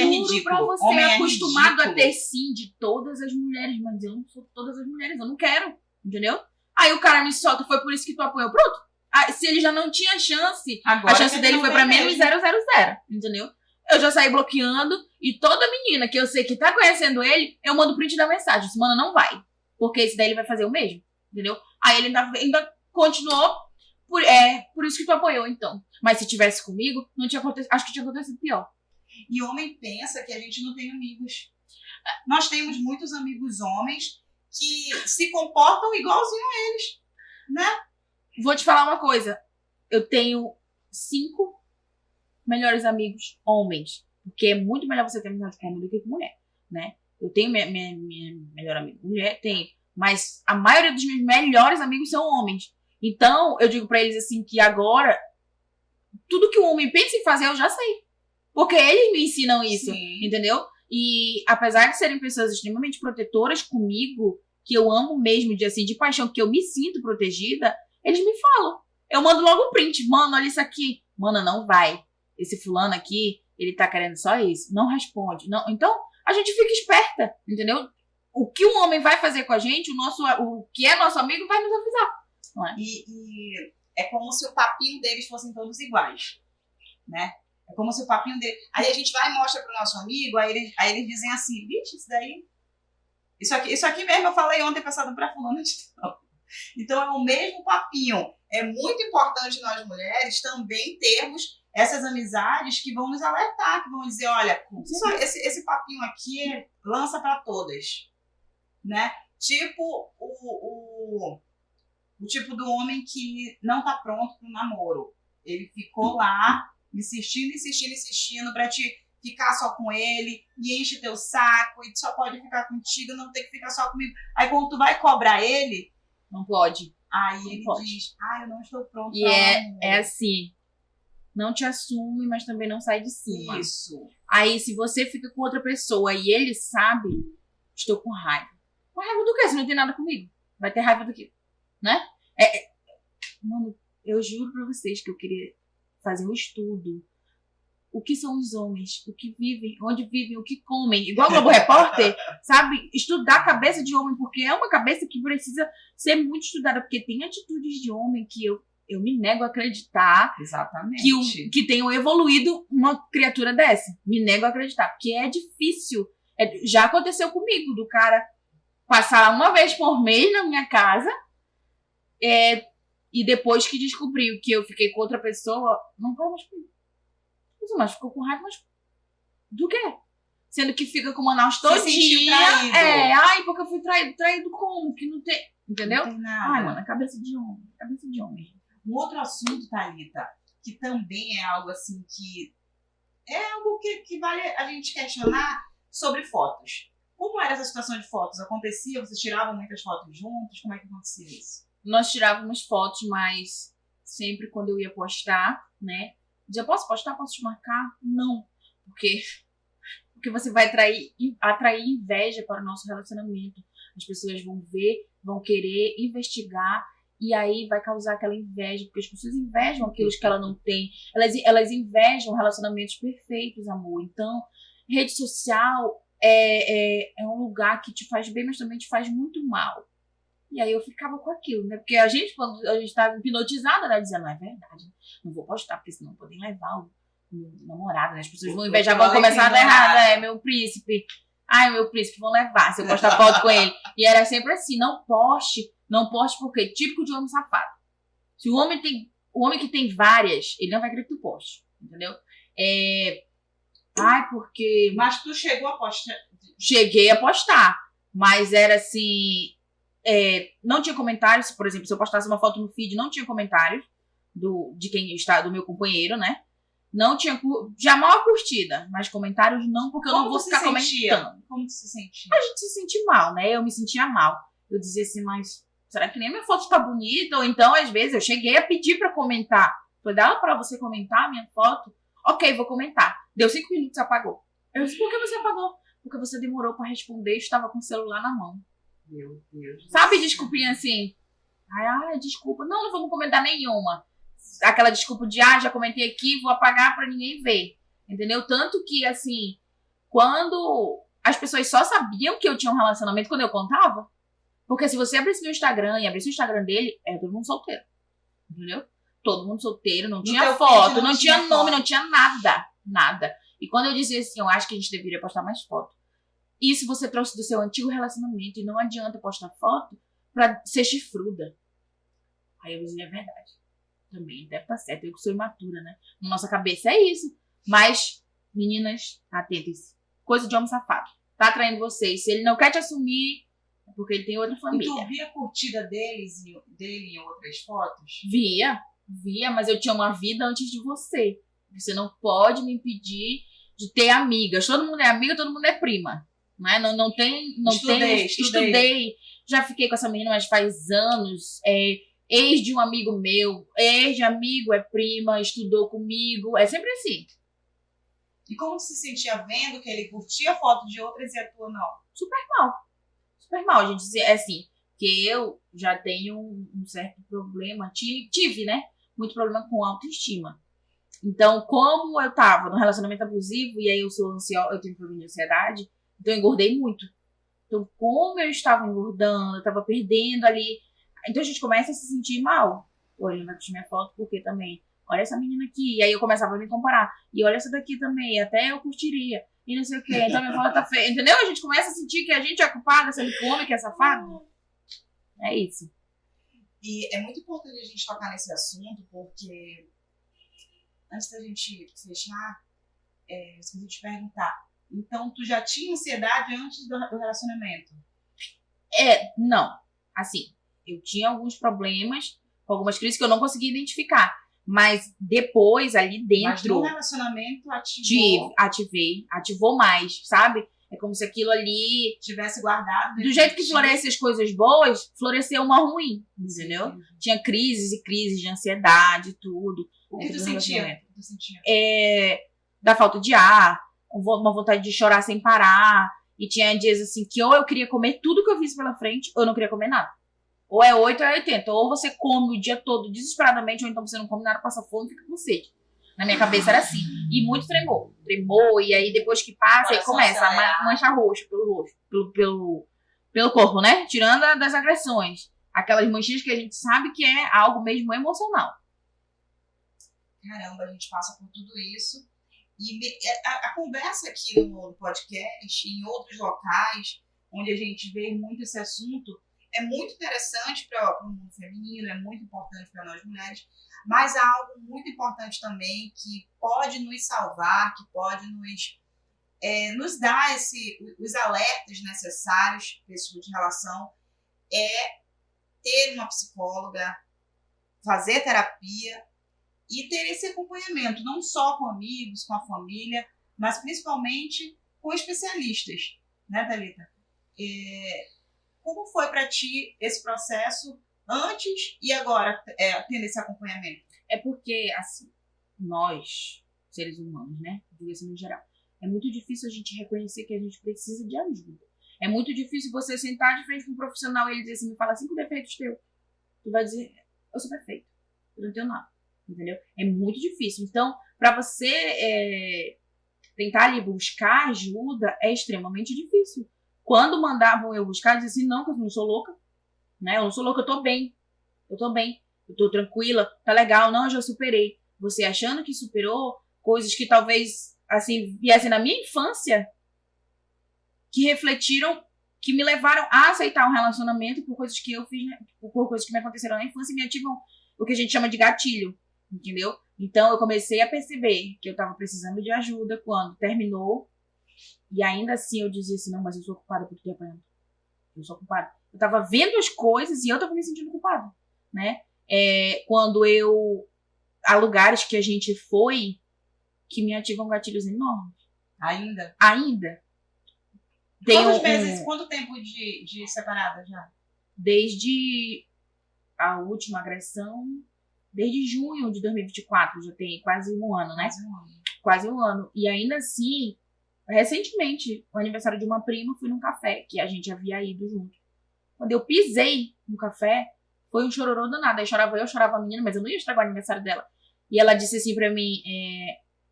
é ridículo. Pra você homem é acostumado a ter sim de todas as mulheres, mas eu não sou todas as mulheres, eu não quero, entendeu? Aí o cara me solta, foi por isso que tu apoiou. Pronto. Se ele já não tinha chance, agora a chance dele foi pra menos 000, entendeu? Eu já saí bloqueando e toda menina que eu sei que tá conhecendo ele, eu mando print da mensagem. Esse mano não vai, porque esse daí ele vai fazer o mesmo, entendeu? Aí ele ainda continuou, por isso que tu apoiou, então. Mas se tivesse comigo, não tinha acontecido, acho que tinha acontecido pior. E homem pensa que a gente não tem amigos. Nós temos muitos amigos homens que se comportam igualzinho a eles, né? Vou te falar uma coisa. Eu tenho 5 melhores amigos homens. Porque é muito melhor você ter amizade com homem do que com mulher, né? Eu tenho minha melhor amiga mulher, tenho. Mas a maioria dos meus melhores amigos são homens. Então, eu digo pra eles assim que agora, tudo que o homem pensa em fazer, eu já sei. Porque eles me ensinam isso, entendeu? E apesar de serem pessoas extremamente protetoras comigo, que eu amo mesmo, de paixão, que eu me sinto protegida, eles me falam. Eu mando logo um print. Mano, olha isso aqui. Mano, não vai. Esse fulano aqui, ele tá querendo só isso. Não responde. Não. Então, a gente fica esperta, entendeu? O que o homem vai fazer com a gente, o que é nosso amigo, vai nos avisar. Não é? E é como se o papinho deles fossem todos iguais, né? É como se o papinho dele... Aí a gente vai e mostra pro nosso amigo, aí eles dizem assim, vixe, isso daí... Isso aqui mesmo eu falei ontem passado pra fulano de tal. Então é o mesmo papinho. É muito importante nós mulheres também termos essas amizades que vão nos alertar, que vão dizer, olha, esse papinho aqui lança pra todas, né? Tipo o tipo do homem que não tá pronto pro namoro. Ele ficou lá insistindo pra te ficar só com ele, e enche teu saco, e só pode ficar contigo, não tem que ficar só comigo. Aí quando tu vai cobrar ele, não pode. Aí ele diz, eu não estou pronto. E é assim, não te assume, mas também não sai de cima. Isso. Aí se você fica com outra pessoa e ele sabe, estou com raiva. Com raiva do quê? Se não tem nada comigo. Vai ter raiva do quê? Né? Mano, eu juro pra vocês que eu queria fazer um estudo. o que são os homens, o que vivem, onde vivem, o que comem. Igual o Globo Repórter, sabe? Estudar a cabeça de homem, porque é uma cabeça que precisa ser muito estudada, porque tem atitudes de homem que eu me nego a acreditar. Exatamente. Que tenham evoluído uma criatura dessa. Me nego a acreditar, porque é difícil. Já aconteceu comigo, do cara passar uma vez por mês na minha casa, e depois que descobriu que eu fiquei com outra pessoa, não foi mais comigo. Mas ficou com raiva, mas do quê? Sendo que fica com o Manaus todo dia. Ai, porque eu fui traído. Traído como? Que não tem. Entendeu? Não tem nada. Ai, mano, cabeça de homem. Cabeça de homem. Um outro assunto, Thalita, que também é algo assim que é algo que vale a gente questionar sobre fotos. Como era essa situação de fotos? Acontecia? Vocês tiravam muitas fotos juntos? Como é que acontecia isso? Nós tirávamos fotos, mas sempre quando eu ia postar, né? Dizia, posso postar? Posso te marcar? Não. Porque você vai atrair inveja para o nosso relacionamento. As pessoas vão ver, vão querer investigar, e aí vai causar aquela inveja, porque as pessoas invejam aquilo que ela não tem. Elas invejam relacionamentos perfeitos, amor. Então, rede social é um lugar que te faz bem, mas também te faz muito mal. E aí eu ficava com aquilo, né? Porque a gente, quando a gente estava hipnotizada, né? Dizendo, não é verdade, não vou postar, porque senão podem levar o meu namorado, né? As pessoas vão invejar, vão começar a dar errado. Meu príncipe. Ai, meu príncipe, vão levar se eu postar foto com ele. E era sempre assim, não poste porque típico de homem safado. Se o homem que tem várias, ele não vai querer que tu poste, entendeu? Porque... Mas tu chegou a postar? Cheguei a postar, mas era assim... não tinha comentários, por exemplo, se eu postasse uma foto no feed, não tinha comentários de quem está, do meu companheiro, né? Não tinha, já mal a curtida, mas comentários não, porque eu não vou ficar comentando. Como você se sentia? A gente se sente mal, né? Eu me sentia mal. Eu dizia assim, mas será que nem minha foto tá bonita? Ou então, às vezes, eu cheguei a pedir pra comentar. Falei, dá pra você comentar a minha foto? Ok, vou comentar. Deu 5 minutos e apagou. Eu disse, por que você apagou? Porque você demorou pra responder e estava com o celular na mão. Meu Deus. Sabe, desculpinha assim? Ai, desculpa. Não vamos comentar nenhuma. Aquela desculpa de, já comentei aqui, vou apagar pra ninguém ver. Entendeu? Tanto que, assim, quando as pessoas só sabiam que eu tinha um relacionamento quando eu contava. Porque se você abrisse meu Instagram e abrisse o Instagram dele, era todo mundo solteiro. Entendeu? Todo mundo solteiro, não tinha foto, não tinha nome, não tinha nada. Nada. E quando eu dizia assim, eu acho que a gente deveria postar mais foto. E se você trouxe do seu antigo relacionamento e não adianta postar foto pra ser chifruda. Aí eu dizia, é verdade. Também deve estar certo. Eu que sou imatura, né? Na nossa cabeça é isso. Mas, meninas, atentem-se. Coisa de homem safado. Tá atraindo vocês. Se ele não quer te assumir, é porque ele tem outra família. E tu via a curtida dele em outras fotos? Via, mas eu tinha uma vida antes de você. Você não pode me impedir de ter amigas. Todo mundo é amiga, todo mundo é prima. Né? Não tem. Estudei. Já fiquei com essa menina, mas faz anos. Ex de um amigo meu, ex de amigo é prima, estudou comigo. É sempre assim. E como você se sentia vendo que ele curtia foto de outras e a tua não? Super mal, gente. É assim, que eu já tenho um certo problema. Tive, né? Muito problema com autoestima. Então, como eu tava num relacionamento abusivo, e aí eu sou ansiosa, eu tenho problema de ansiedade, então eu engordei muito. Então, como eu estava engordando, eu estava perdendo ali. Então a gente começa a se sentir mal. Pô, ele não vai curtir minha foto porque também. Olha essa menina aqui. E aí eu começava a me comparar. E olha essa daqui também. Até eu curtiria. E não sei o quê. Então minha foto tá feia. Entendeu? A gente começa a sentir que a gente é culpada, sendo que o homem que é safado. É isso. E é muito importante a gente tocar nesse assunto, porque antes da gente fechar, eu esqueci de te perguntar. Então, tu já tinha ansiedade antes do relacionamento? Não. Assim, eu tinha alguns problemas, algumas crises que eu não conseguia identificar. Mas depois, ali dentro... Mas no relacionamento ativou... Ativou mais, sabe? É como se aquilo ali... tivesse guardado. Do jeito que floresce as coisas boas, floresceu uma ruim, entendeu? Sim. Tinha crises e crises de ansiedade, tudo. O que tu sentia? Da falta de ar, uma vontade de chorar sem parar. E tinha dias assim que ou eu queria comer tudo que eu visse pela frente, ou eu não queria comer nada. Ou é 8 ou é 80. Ou você come o dia todo desesperadamente, ou então você não come nada, passa fome e fica com sede. Na minha cabeça era assim. E muito tremor. Tremor, e aí depois que passa, aí começa a mancha roxa pelo rosto, pelo corpo, né? Tirando das agressões. Aquelas manchinhas que a gente sabe que é algo mesmo emocional. Caramba, a gente passa por tudo isso. E a conversa aqui no podcast, em outros locais, onde a gente vê muito esse assunto, é muito interessante para o mundo feminino, é muito importante para nós mulheres, mas há algo muito importante também que pode nos salvar, que pode nos dar os alertas necessários para esse tipo de relação, é ter uma psicóloga, fazer terapia e ter esse acompanhamento, não só com amigos, com a família, mas principalmente com especialistas, né, Thalita? Como foi para ti esse processo antes e agora, tendo esse acompanhamento? É porque, assim, nós, seres humanos, né, digo assim no geral, é muito difícil a gente reconhecer que a gente precisa de ajuda. É muito difícil você sentar de frente com um profissional e ele dizer assim, me fala 5 defeitos teus. Tu vai dizer, eu sou perfeito, eu não tenho nada. Entendeu? É muito difícil. Então, para você tentar ali buscar ajuda, é extremamente difícil. Quando mandavam eu buscar, eu dizia assim, não, que eu não sou louca. Né? Eu não sou louca, eu tô bem. Eu tô tranquila, tá legal. Não, eu já superei. Você achando que superou coisas que talvez, assim, viessem na minha infância, que refletiram, que me levaram a aceitar um relacionamento por coisas que eu fiz, por coisas que me aconteceram na infância e me ativam o que a gente chama de gatilho. Entendeu? Então eu comecei a perceber que eu tava precisando de ajuda quando terminou. E ainda assim eu dizia assim, não, mas eu sou culpada por ter apanhado. Eu sou culpada. Eu tava vendo as coisas e eu tava me sentindo culpada, né? Quando há lugares que a gente foi que me ativam gatilhos enormes. Ainda? Quantos meses, quanto tempo de separada já? Desde a última agressão, desde junho de 2024, já tem quase um ano, né? Quase um ano. E ainda assim, recentemente, o aniversário de uma prima, fui num café, que a gente havia ido junto. Quando eu pisei no café, foi um chororô danado. Aí chorava eu, chorava a menina, mas eu não ia estragar o aniversário dela. E ela disse assim pra mim,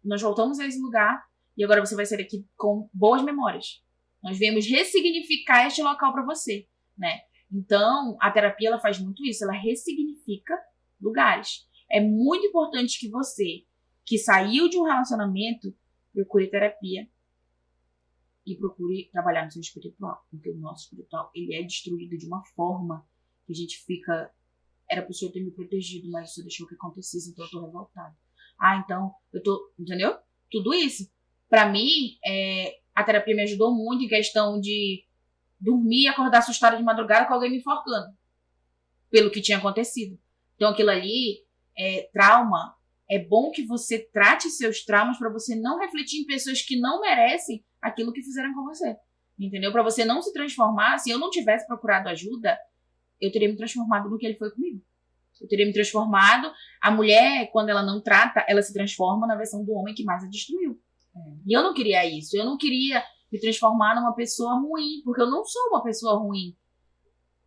nós voltamos a esse lugar e agora você vai sair daqui com boas memórias. Nós viemos ressignificar este local pra você, né? Então, a terapia, ela faz muito isso. Ela ressignifica lugares. É muito importante que você, que saiu de um relacionamento, procure terapia e procure trabalhar no seu espiritual. Porque o nosso espiritual, ele é destruído de uma forma que a gente fica... Era pro Senhor ter me protegido, mas o Senhor deixou que acontecesse, então eu tô revoltada. Então, eu tô... Entendeu? Tudo isso. Pra mim, a terapia me ajudou muito em questão de dormir e acordar assustada de madrugada com alguém me enforcando. Pelo que tinha acontecido. Então, aquilo ali trauma. É bom que você trate seus traumas para você não refletir em pessoas que não merecem aquilo que fizeram com você. Entendeu? Para você não se transformar. Se eu não tivesse procurado ajuda, eu teria me transformado no que ele foi comigo. Eu teria me transformado. A mulher, quando ela não trata, ela se transforma na versão do homem que mais a destruiu. E eu não queria isso. Eu não queria me transformar numa pessoa ruim, porque eu não sou uma pessoa ruim.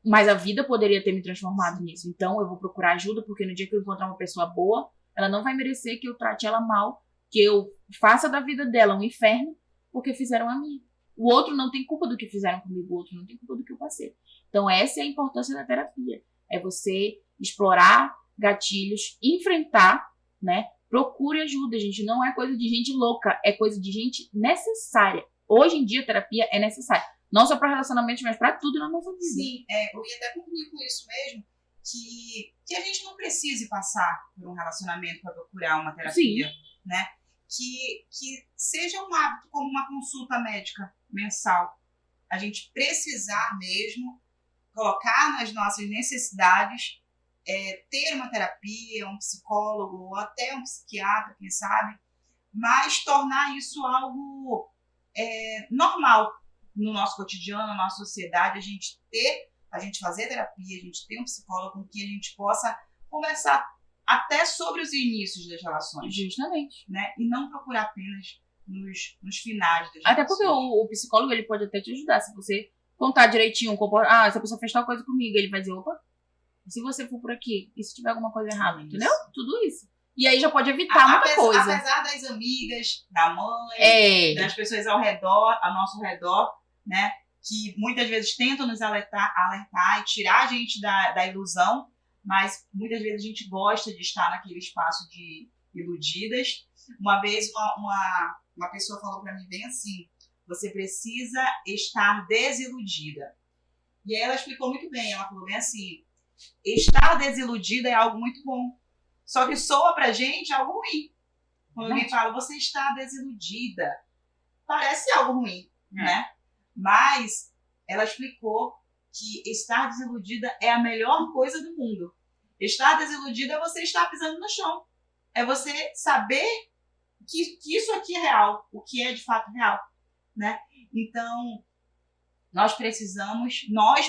Mas a vida poderia ter me transformado nisso. Então eu vou procurar ajuda, porque no dia que eu encontrar uma pessoa boa, ela não vai merecer que eu trate ela mal, que eu faça da vida dela um inferno, porque fizeram a mim. O outro não tem culpa do que fizeram comigo, o outro não tem culpa do que eu passei. Então essa é a importância da terapia. É você explorar gatilhos, enfrentar, né? Procure ajuda, gente. Não é coisa de gente louca, é coisa de gente necessária. Hoje em dia a terapia é necessária. Não só para relacionamentos, mas para tudo na nossa vida. Sim, eu ia até concluir com isso mesmo, que a gente não precise passar por um relacionamento para procurar uma terapia, né? Que seja um hábito como uma consulta médica mensal. A gente precisar mesmo colocar nas nossas necessidades, ter uma terapia, um psicólogo ou até um psiquiatra, quem sabe, mas tornar isso algo normal no nosso cotidiano, na nossa sociedade, a gente fazer terapia, a gente ter um psicólogo com quem a gente possa conversar até sobre os inícios das relações. Justamente. Né? E não procurar apenas nos finais das relações. Até porque o psicólogo, ele pode até te ajudar. Se você contar direitinho, essa pessoa fez tal coisa comigo, ele vai dizer, opa, e se você for por aqui? E se tiver alguma coisa errada? Entendeu? Tudo isso. E aí já pode evitar muita coisa. Apesar das amigas, da mãe, das pessoas ao nosso redor, né? Que muitas vezes tentam nos alertar e tirar a gente da ilusão, mas muitas vezes a gente gosta de estar naquele espaço de iludidas. Uma vez uma pessoa falou para mim bem assim: você precisa estar desiludida. E aí ela explicou muito bem, ela falou bem assim: estar desiludida é algo muito bom, só que soa pra gente algo ruim. Quando alguém fala, você está desiludida, parece algo ruim, né? Mas ela explicou que estar desiludida é a melhor coisa do mundo. Estar desiludida é você estar pisando no chão. É você saber que isso aqui é real, o que é de fato real, né? Então, nós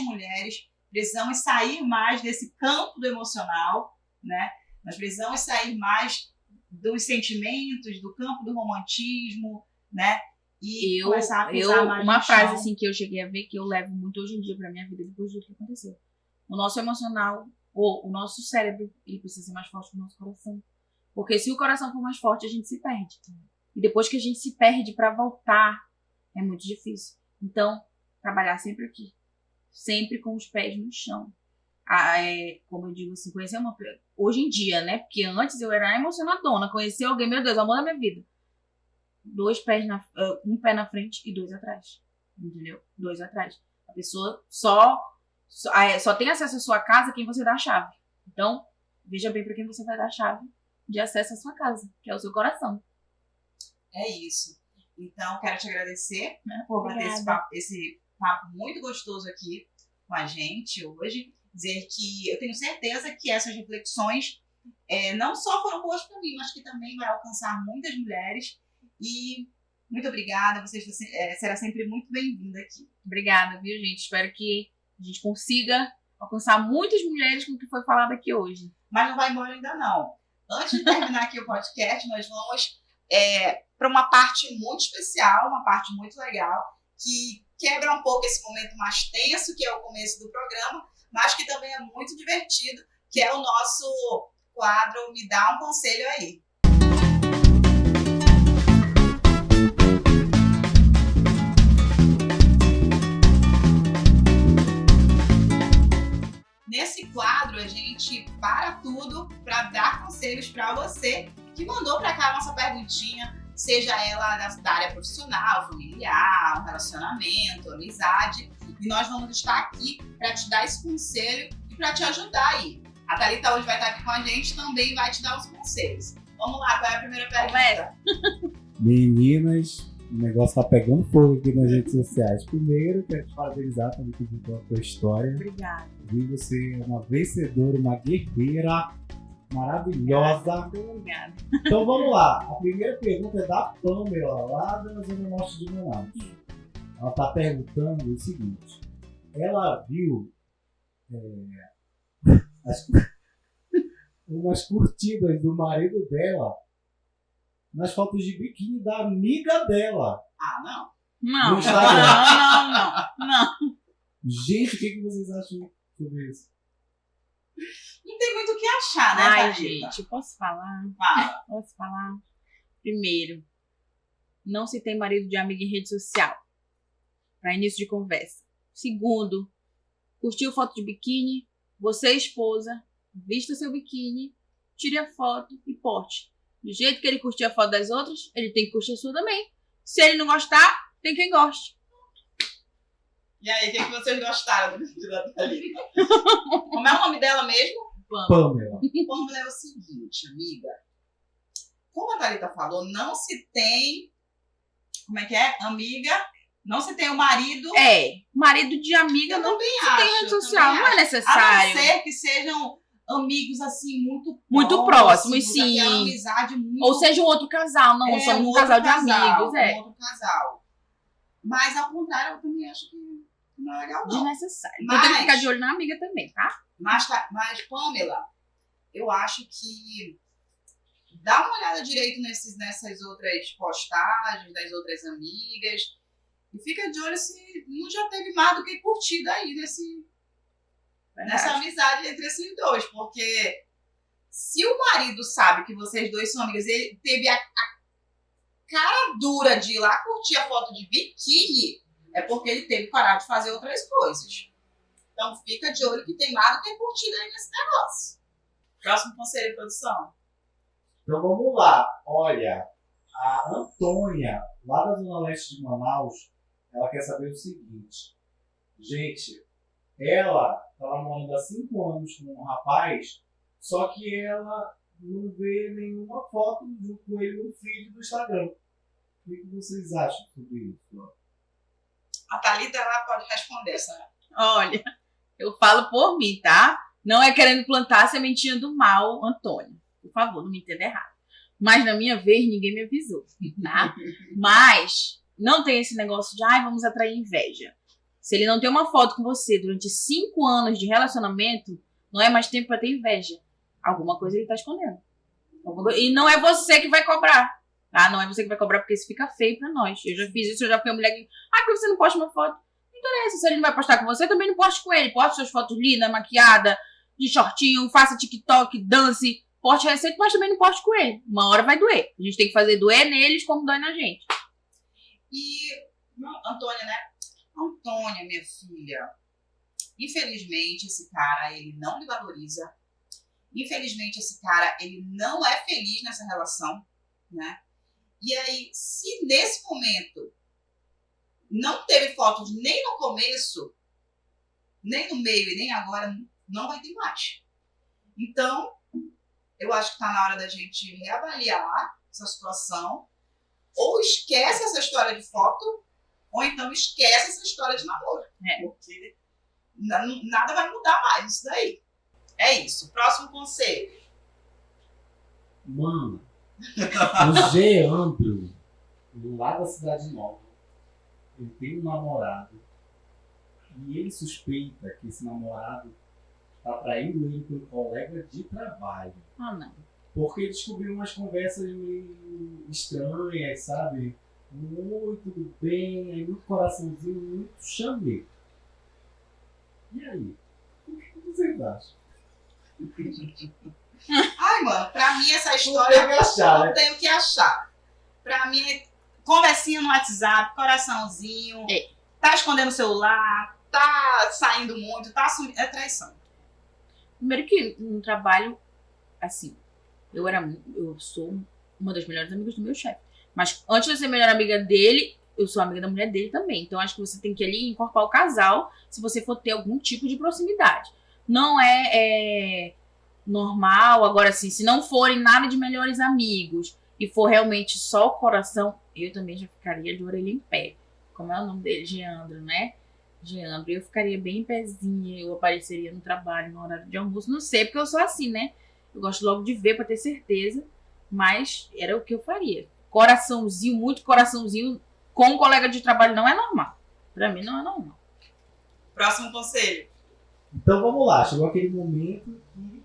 mulheres, precisamos sair mais desse campo do emocional, né? Nós precisamos sair mais dos sentimentos, do campo do romantismo, né? E começar a pisar mais uma no frase chão. assim que eu cheguei a ver, que eu levo muito hoje em dia pra minha vida, depois do que aconteceu. O nosso emocional, ou o nosso cérebro, ele precisa ser mais forte que o nosso coração. Porque se o coração for mais forte, a gente se perde. E depois que a gente se perde pra voltar, é muito difícil. Então, trabalhar sempre aqui. Sempre com os pés no chão. Como eu digo assim, conhecer uma... Hoje em dia, né? Porque antes eu era emocionadona. Conhecer alguém, meu Deus, amor da minha vida. Um pé na frente e 2 atrás. Entendeu? 2 atrás. A pessoa só tem acesso à sua casa quem você dá a chave. Então, veja bem para quem você vai dar a chave de acesso à sua casa, que é o seu coração. É isso. Então, quero te agradecer por bater esse papo muito gostoso aqui com a gente hoje. Dizer que eu tenho certeza que essas reflexões não só foram boas para mim, mas que também vai alcançar muitas mulheres. E muito obrigada, você será sempre muito bem-vinda aqui. Obrigada, viu, gente? Espero que a gente consiga alcançar muitas mulheres com o que foi falado aqui hoje. Mas não vai embora ainda não. Antes de terminar aqui o podcast, nós vamos para uma parte muito especial, uma parte muito legal, que quebra um pouco esse momento mais tenso, que é o começo do programa, mas que também é muito divertido, que é o nosso quadro Me Dá um Conselho Aí. Nesse quadro, a gente para tudo para dar conselhos para você que mandou para cá a nossa perguntinha, seja ela da área profissional, familiar, relacionamento, amizade. E nós vamos estar aqui para te dar esse conselho e para te ajudar aí. A Thalita hoje vai estar aqui com a gente, também vai te dar os conselhos. Vamos lá, qual é a primeira pergunta? Meninas, o negócio tá pegando fogo aqui nas redes sociais. Primeiro, quero te parabenizar também por a tua história. Obrigada. Vi você uma vencedora, uma guerreira maravilhosa. Obrigada. Então vamos lá. A primeira pergunta é da Pamela, lá da Zona Norte de Manaus. Ela está perguntando o seguinte: ela viu umas curtidas do marido dela nas fotos de biquíni da amiga dela. Ah, não. Não, No Instagram. não. Gente, o que vocês acham sobre isso? Não tem muito o que achar, né, Ai, Thalita? gente, posso falar? Fala. Posso falar? Primeiro, não se tem marido de amiga em rede social. Para início de conversa. Segundo, curtiu foto de biquíni, você, esposa, vista seu biquíni, tire a foto e poste. Do jeito que ele curtiu a foto das outras, ele tem que curtir a sua também. Se ele não gostar, tem quem goste. E aí, o que vocês gostaram do da Thalita? Como é o nome dela mesmo? Pamela. Pamela, é o seguinte, amiga. Como a Thalita falou, não se tem... Como é que é? Amiga... Não se tem o marido... Marido de amiga não também se tem rede social, não é A não necessário. ser que sejam amigos, assim, Muito próximos, sim. Aquela amizade muito... Ou seja, um outro casal, não somos um casal de amigos. Um outro casal. Mas, ao contrário, eu também acho que não é legal, não. Desnecessário. Então tem que ficar de olho na amiga também, tá? Mas, Pamela, eu acho que dá uma olhada direito nessas outras postagens das outras amigas e fica de olho se não já teve mais do que curtida aí nessa amizade entre esses dois, porque Se o marido sabe que vocês dois são amigas, ele teve a cara dura de ir lá curtir a foto de biquíni, é porque ele teve que parar de fazer outras coisas. Então fica de olho que tem mais do que curtida aí nesse negócio. Próximo conselho de produção. Então vamos lá. Olha, a Antônia, lá da Zona Leste de Manaus, ela quer saber o seguinte. Gente, ela está namorando há 5 anos com um rapaz, só que ela não vê nenhuma foto junto com ele no feed do Instagram. O que vocês acham sobre isso? A Thalita, ela pode responder essa. Olha, eu falo por mim, tá? Não é querendo plantar a sementinha do mal, Antônio. Por favor, não me entenda errado. Mas na minha vez, ninguém me avisou, tá? Mas não tem esse negócio de, vamos atrair inveja. Se ele não tem uma foto com você durante 5 anos de relacionamento, não é mais tempo pra ter inveja. Alguma coisa ele tá escondendo. E não é você que vai cobrar, tá? Não é você que vai cobrar porque isso fica feio pra nós. Eu já fiz isso, eu já fui a mulher que... por que você não posta uma foto? Não interessa, se ele não vai postar com você, também não poste com ele. Poste suas fotos lindas, maquiada, de shortinho, faça TikTok, dance, poste receita, mas também não poste com ele. Uma hora vai doer. A gente tem que fazer doer neles como dói na gente. E, Antônia, né? Antônia, minha filha, infelizmente esse cara, ele não lhe valoriza. Infelizmente esse cara, ele não é feliz nessa relação, né? E aí, se nesse momento não teve fotos nem no começo, nem no meio e nem agora, não vai ter mais. Então, eu acho que tá na hora da gente reavaliar essa situação. Ou esquece essa história de foto, ou então esquece essa história de namoro. Porque nada vai mudar mais isso daí. É isso. Próximo conselho. Mano, o Geandro, lá da Cidade Nova, ele tem um namorado e ele suspeita que esse namorado está traindo ele com um colega de trabalho. Não. Porque descobriu umas conversas meio estranhas, sabe? Oi, tudo bem? Aí muito coraçãozinho, muito chamego. E aí? O que vocês acham? Ai, mano, pra mim essa história não tenho o que achar. Pra mim é conversinha no WhatsApp, coraçãozinho, tá escondendo o celular, tá saindo muito, tá assumindo. É traição. Primeiro que no trabalho, assim, eu sou uma das melhores amigas do meu chefe. Mas antes de eu ser melhor amiga dele, eu sou amiga da mulher dele também. Então acho que você tem que ali incorporar o casal se você for ter algum tipo de proximidade. Não é normal, agora assim, se não forem nada de melhores amigos e for realmente só o coração, eu também já ficaria de orelha em pé. Como é o nome dele? Geandro, né? Geandro. Eu ficaria bem em pezinha, eu apareceria no trabalho no horário de almoço. Não sei, porque eu sou assim, né? Eu gosto logo de ver pra ter certeza, mas era o que eu faria. Coraçãozinho, muito coraçãozinho com um colega de trabalho não é normal. Pra mim não é normal. Próximo conselho. Então vamos lá, chegou aquele momento que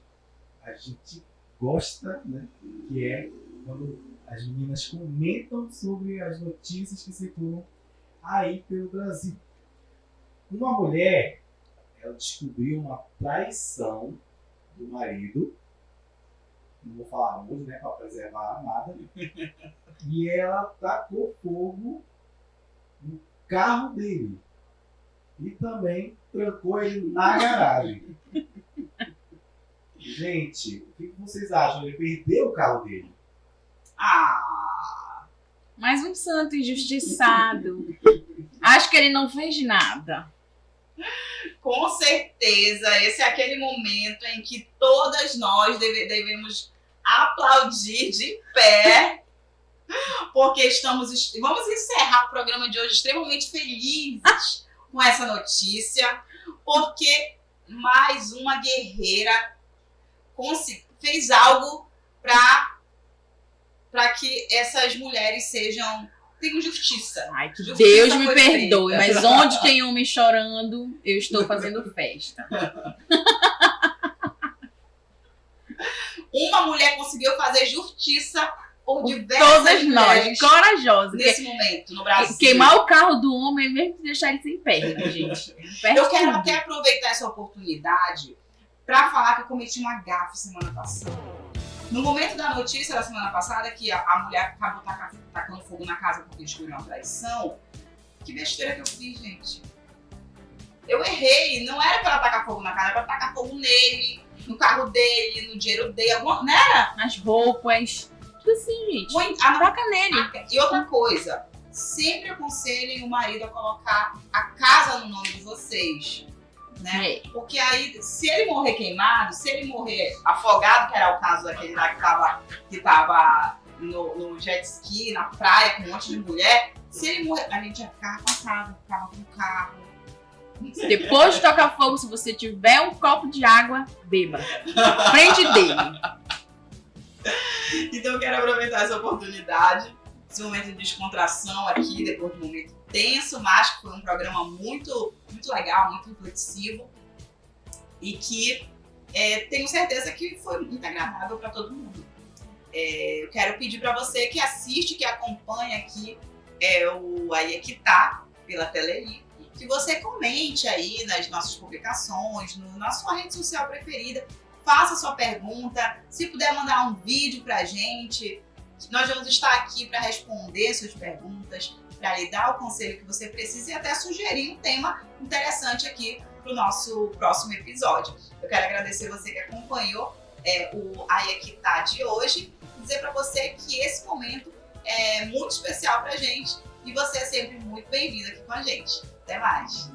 a gente gosta, né? Que é quando as meninas comentam sobre as notícias que circulam aí pelo Brasil. Uma mulher, ela descobriu uma traição do marido, não vou falar hoje, né, para preservar a amada, e ela tacou fogo no carro dele e também trancou ele na garagem. Gente, o que vocês acham? Ele perdeu o carro dele? Mais um santo injustiçado. Acho que ele não fez nada. Com certeza, esse é aquele momento em que todas nós devemos aplaudir de pé, porque vamos encerrar o programa de hoje extremamente felizes com essa notícia, porque mais uma guerreira fez algo para que essas mulheres tenham justiça. Ai, que Justiça Deus me foi perdoe, feita. mas onde tem homem chorando, eu estou fazendo festa. Uma mulher conseguiu fazer justiça por diversas Todas nós, mulheres corajosas. nesse momento, no Brasil. Queimar o carro do homem é mesmo que deixar ele sem perna, gente. Eu quero até aproveitar essa oportunidade pra falar que eu cometi uma gafe semana passada. No momento da notícia da semana passada, que a mulher acabou tacando fogo na casa porque descobriu uma traição, que besteira que eu fiz, gente. Eu errei, não era pra tacar fogo na casa, era pra tacar fogo nele, no carro dele, no dinheiro dele, não era? Nas roupas, tudo assim, gente. Troca nele. E outra coisa, sempre aconselhem o marido a colocar a casa no nome de vocês. Né? Porque aí, se ele morrer queimado, se ele morrer afogado, que era o caso daquele lá que tava no jet ski, na praia, com um monte de mulher, se ele morrer, a gente ia ficar com a casa, ficava com o carro. Depois de tocar fogo, se você tiver um copo de água, beba. Frente dele. Então eu quero aproveitar essa oportunidade, esse momento de descontração aqui, depois de um momento tenso, mas que foi um programa muito, muito legal, muito reflexivo e que tenho certeza que foi muito agradável para todo mundo. Eu quero pedir para você que assiste, que acompanha aqui o Aí É Que Tá, pela Teleri, que você comente aí nas nossas publicações, na sua rede social preferida, faça sua pergunta, se puder mandar um vídeo pra gente, nós vamos estar aqui para responder suas perguntas, para lhe dar o conselho que você precisa e até sugerir um tema interessante aqui para o nosso próximo episódio. Eu quero agradecer você que acompanhou o Aí É Que Tá de hoje e dizer para você que esse momento é muito especial para a gente e você é sempre muito bem-vindo aqui com a gente. Até mais!